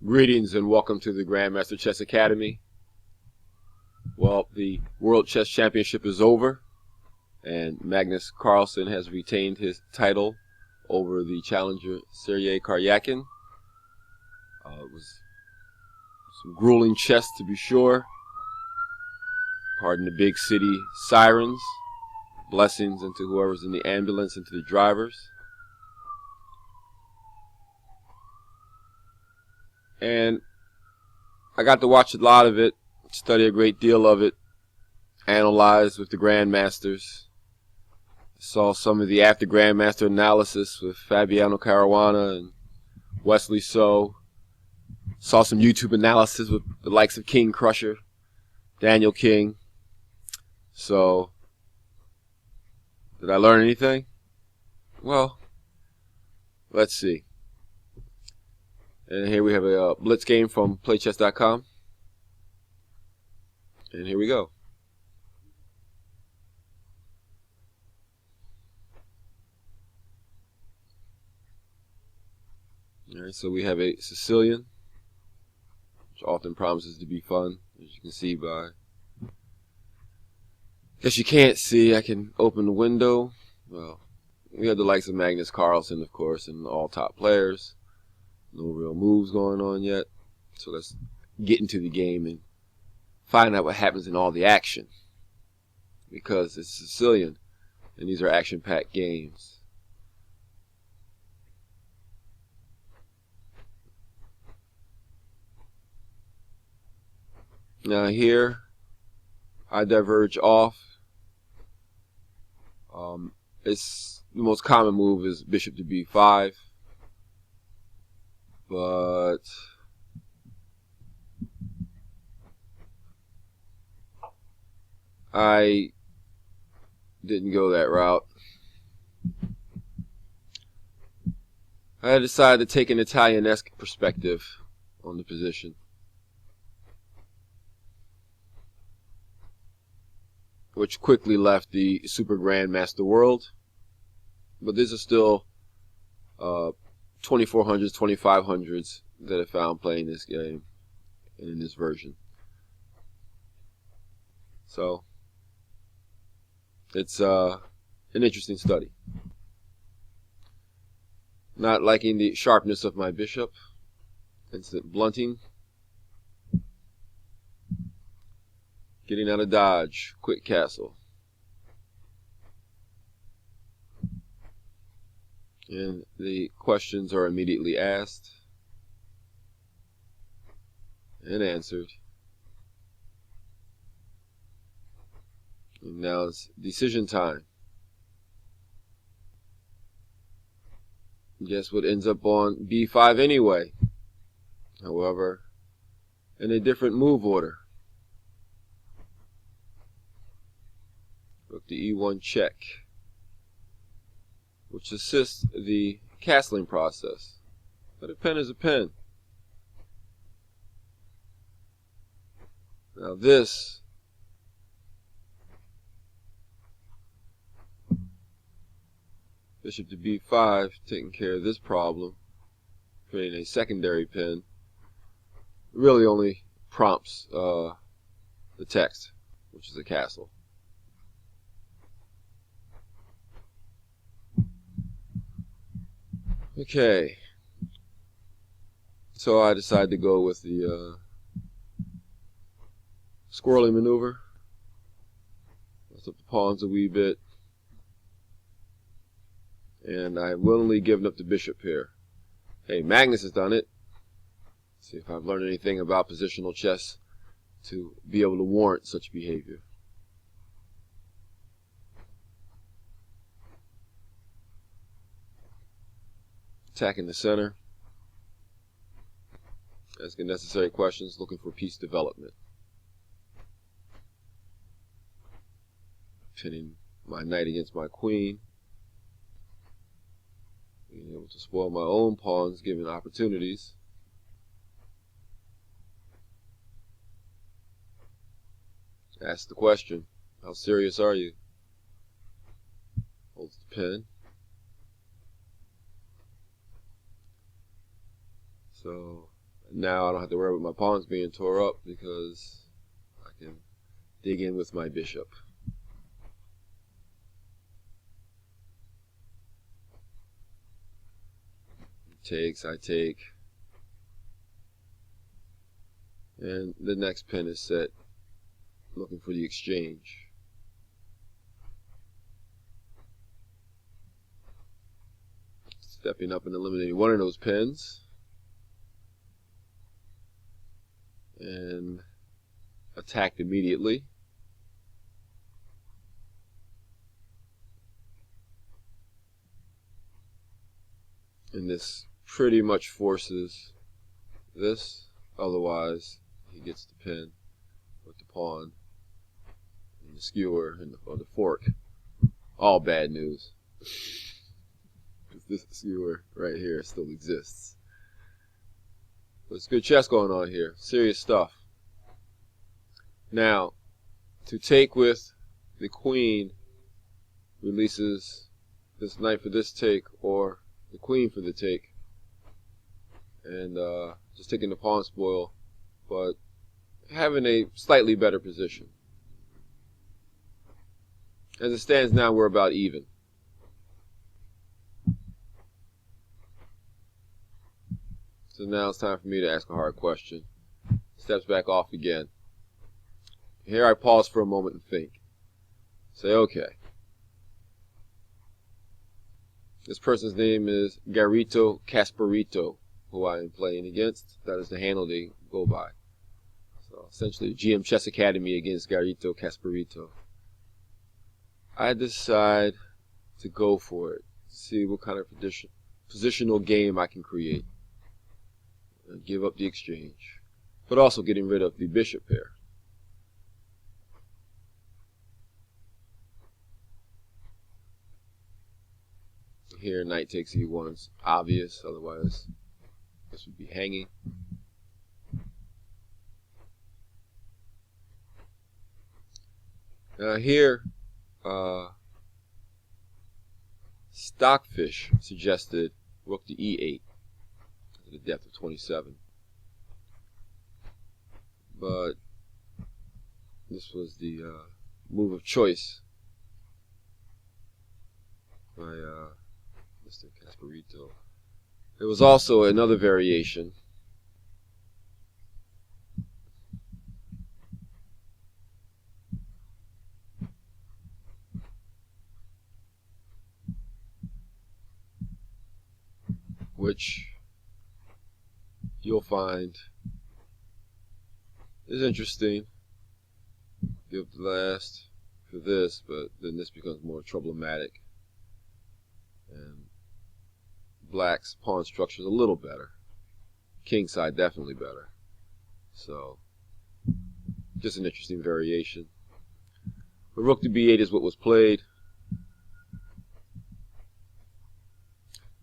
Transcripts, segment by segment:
Greetings and welcome to the Grandmaster Chess Academy. Well, the World Chess Championship is over, and Magnus Carlsen has retained his title over the challenger Sergei Karyakin. It was some grueling chess, to be sure. Pardon the big city sirens. Blessings into whoever's in the ambulance and to the drivers. And I got to watch a lot of it, study a great deal of it, analyze with the Grandmasters. Saw some of the after Grandmaster analysis with Fabiano Caruana and Wesley So. Saw some YouTube analysis with the likes of King Crusher, Daniel King. So, did I learn anything? Well, let's see. And here we have a Blitz game from playchess.com. And here we go. Alright, so we have a Sicilian, which often promises to be fun, as you can see by... Guess you can't see, I can open the window. Well, we have the likes of Magnus Carlsen, of course, and all top players. No real moves going on yet. So let's get into the game and find out what happens in all the action. Because it's Sicilian, and these are action-packed games. Now here, I diverge off. It's the most common move is bishop to b5. But I didn't go that route. I decided to take an Italian-esque perspective on the position. Which quickly left the Super Grandmaster world. But these are still 2400s, 2500s that I found playing this game and in this version. So it's an interesting study. Not liking the sharpness of my bishop. Instant blunting. Getting out of dodge. Quick castle. And the questions are immediately asked and answered. And now it's decision time. Guess what ends up on b5 anyway. However, in a different move order. Rook to e1 check, which assists the castling process. But a pen is a pen. Now this bishop to b5 taking care of this problem, creating a secondary pen, really only prompts the text, which is a castle. Okay, so I decided to go with the squirrely maneuver. Lift up the pawns a wee bit. And I've willingly given up the bishop here. Hey, Magnus has done it. Let's see if I've learned anything about positional chess to be able to warrant such behavior. Attacking the center. Asking necessary questions, looking for piece development. Pinning my knight against my queen. Being able to spoil my own pawns, given opportunities. Ask the question, how serious are you? Holds the pin. So Now I don't have to worry about my pawns being tore up because I can dig in with my bishop. He takes, I take. And the next pin is set, looking for the exchange. Stepping up and eliminating one of those pins. And attacked immediately. And this pretty much forces this, otherwise he gets the pin with the pawn and the skewer and or the fork. All bad news. This skewer right here still exists. But it's good chess going on here. Serious stuff. Now, to take with the queen releases this knight for this take, or the queen for the take. And just taking the pawn spoil, but having a slightly better position. As it stands now, we're about even. So now it's time for me to ask a hard question. Steps back off again. Here I pause for a moment and think. Say, okay. This person's name is Garito Kasparito, who I am playing against. That is the handle they go by. So essentially, GM Chess Academy against Garito Kasparito. I decide to go for it. See what kind of positional game I can create. And give up the exchange. But also getting rid of the bishop pair. Here, knight takes e1 is obvious, otherwise this would be hanging. Here, Stockfish suggested rook to e8 at a depth of 27. But this was the move of choice by Mr. Kasparito. There was also another variation. Which you'll find is interesting. Give the last for this, but then this becomes more problematic. And black's pawn structure is a little better. King side definitely better. So, just an interesting variation. But rook to b8 is what was played.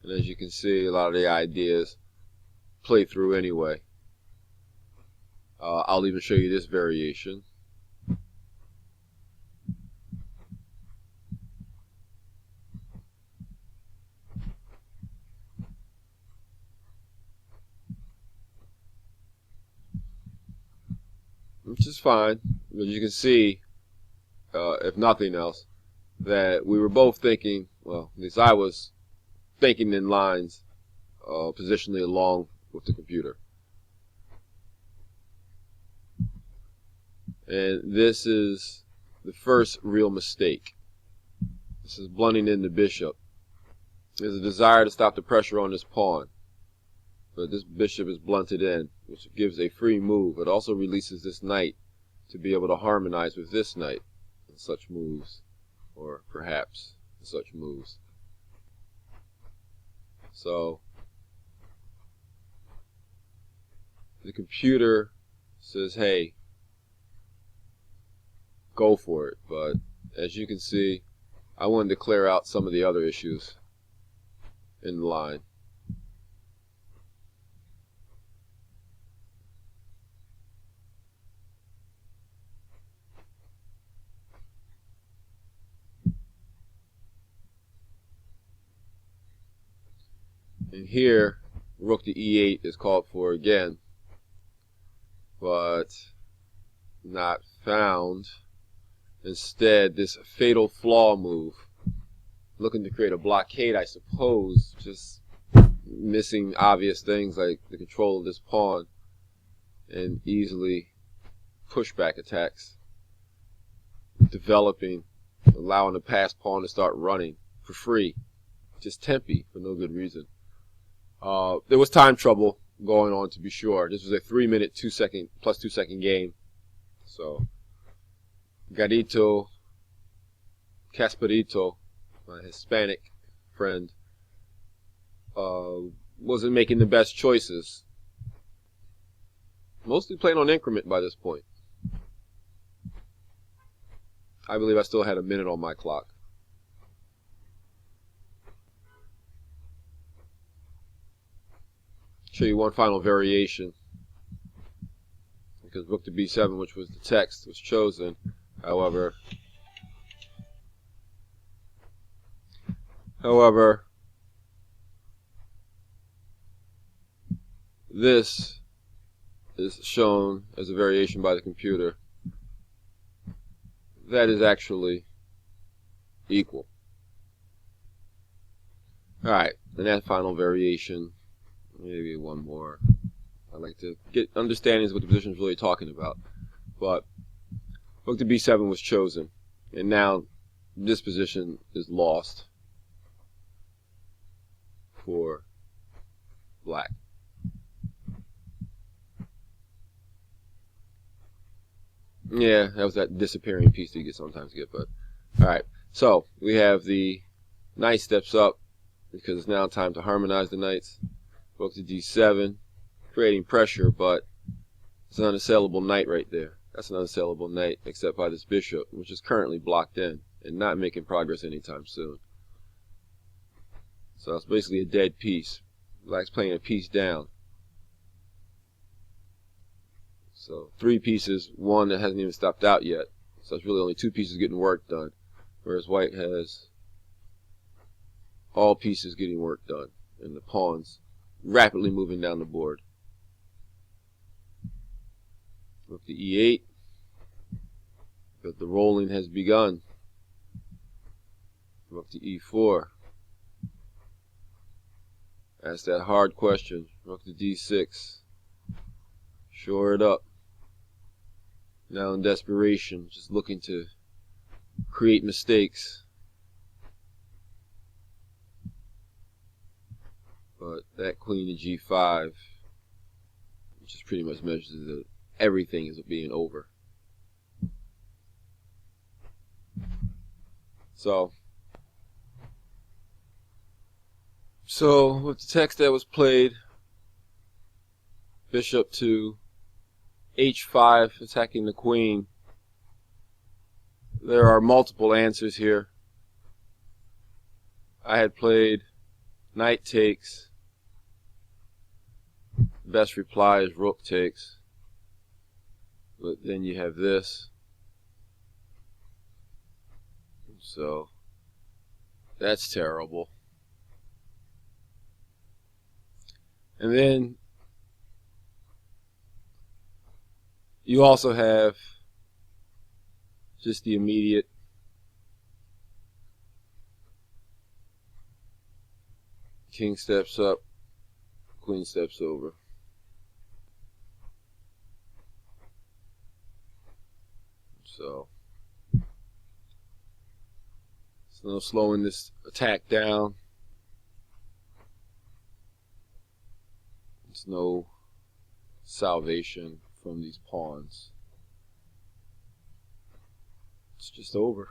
And as you can see, a lot of the ideas play through anyway. I'll even show you this variation. Which is fine. As you can see, if nothing else, that we were both thinking, well, at least I was thinking in lines positionally along with the computer. And this is the first real mistake. This is blunting in the bishop. There's a desire to stop the pressure on this pawn. But this bishop is blunted in, which gives a free move. It also releases this knight to be able to harmonize with this knight in such moves, or perhaps in such moves. So the computer says, hey, go for it. But as you can see, I wanted to clear out some of the other issues in the line. And here, rook to e8 is called for again. but not found. Instead, this fatal flaw move, looking to create a blockade, I suppose, just missing obvious things like the control of this pawn and easily pushback attacks, developing, allowing the passed pawn to start running for free, just tempi for no good reason. There was time trouble going on, to be sure. This was a 3-minute, 2-second plus 2-second game. So Garito, Kasparito, my Hispanic friend, wasn't making the best choices. Mostly playing on increment by this point. I believe I still had a minute on my clock. Show you one final variation, because rook to b7, which was the text, was chosen. However, this is shown as a variation by the computer that is actually equal. Alright, and that final variation, maybe one more. I like to get understandings of what the position is really talking about. But rook to b7 was chosen, and now this position is lost for black. Yeah, that was that disappearing piece that you sometimes get, but alright. So we have the knight steps up because it's now time to harmonize the knights. Rook to d7, creating pressure, but it's an unassailable knight right there. That's an unassailable knight, except by this bishop, which is currently blocked in and not making progress anytime soon. So it's basically a dead piece. Black's playing a piece down. So 3 pieces, 1 that hasn't even stopped out yet. So it's really only 2 pieces getting work done, whereas white has all pieces getting work done, and the pawns rapidly moving down the board. Rook to e8, but the rolling has begun. Rook to e4. Ask that hard question. Rook to d6. Shore it up. Now in desperation, just looking to create mistakes. But that queen to g5, which just pretty much measures that everything is being over. So with the text that was played, bishop to h5, attacking the queen, there are multiple answers here. I had played knight takes. Best reply is rook takes. But then you have this. So that's terrible. And then you also have just the immediate king steps up, queen steps over. So there's no slowing this attack down. There's no salvation from these pawns. It's just over.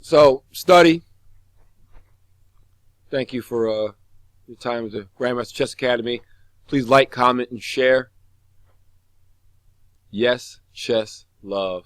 So, study. Thank you for your time at the Grandmaster Chess Academy. Please like, comment, and share. Yes, chess, love.